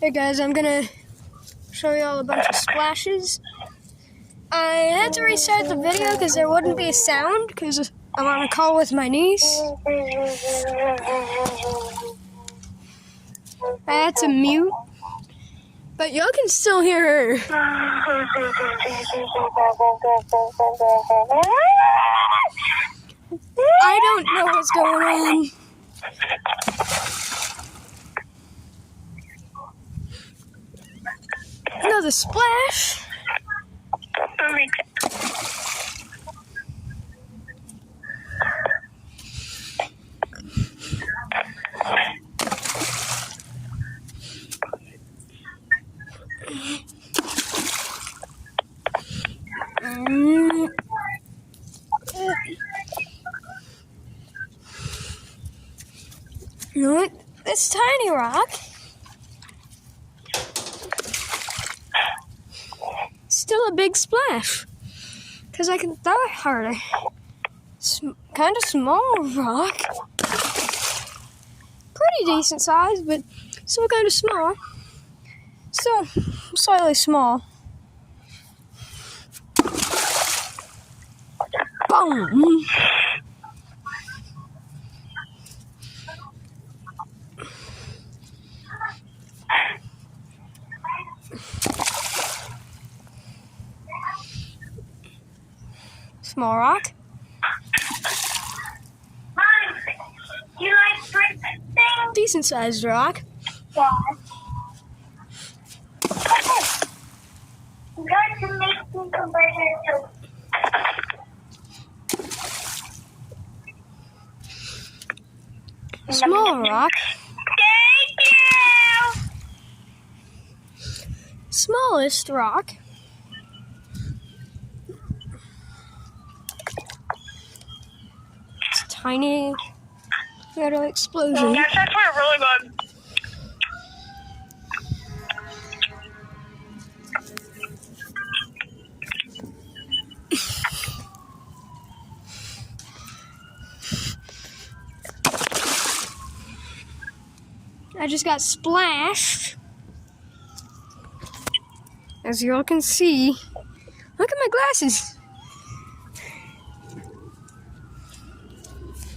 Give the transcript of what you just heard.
Hey guys, I'm gonna show you all a bunch of splashes. I had to restart the video because there wouldn't be a sound because I'm on a call with my niece. I had to mute, but y'all can still hear her. I don't know what's going on. Another splash. You know what? This tiny rock still a big splash because I can throw it harder. Kind of small rock, pretty decent size, but still kind of small. Still slightly small. Boom! Small rock. Mom, you like brick things? Decent sized rock. Yeah. I'm going to make some conversion to Small rock. Thank you! Smallest rock. It's tiny little explosion. Yes, that's really good. I just got splashed. As you all can see. Look at my glasses.